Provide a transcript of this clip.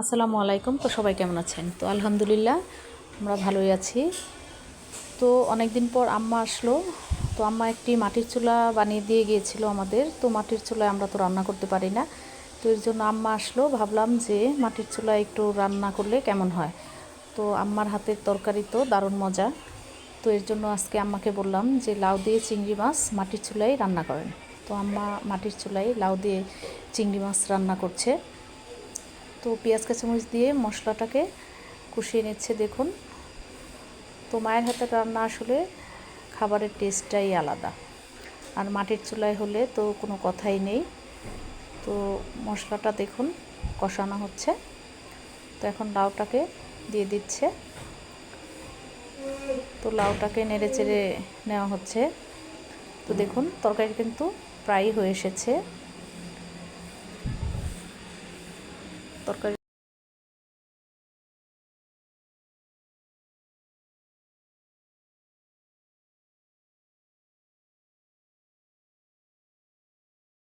আসসালামু আলাইকুম। তো সবাই কেমন আছেন? তো আলহামদুলিল্লাহ আমরা ভালোই আছি। তো অনেক দিন পর আম্মা আসলো। তো আম্মা একটি মাটির চুলা বানিয়ে দিয়ে গিয়েছিল আমাদের। তো মাটির চুলায় আমরা তো রান্না করতে পারি না। তো এর জন্য আম্মা আসলো, ভাবলাম যে মাটির চুলায় একটু রান্না করলে কেমন হয়। তো আম্মার হাতের তরকারি তো দারুণ মজা। তো এর জন্য আজকে আম্মাকে বললাম যে লাউ দিয়ে চিংড়ি মাছ মাটির চুলায় রান্না করেন। তো আম্মা মাটির চুলায় লাউ দিয়ে চিংড়ি মাছ রান্না করছে। তো পেঁয়াজ কাঁচামরিচ দিয়ে মশলাটাকে কষিয়ে নিচ্ছে দেখুন। তো মায়ের হাতের রান্না আসলে খাবারের টেস্টটাই আলাদা, আর মাটির চুলায় হলে তো কোনো কথাই নেই। তো মশলাটা দেখুন কষানো হচ্ছে। তো এখন লাউটাকে দিয়ে দিচ্ছে। তো লাউটাকে নেড়ে চেড়ে নেওয়া হচ্ছে। তো দেখুন তরকারি কিন্তু প্রায় হয়ে এসেছে। তরকারি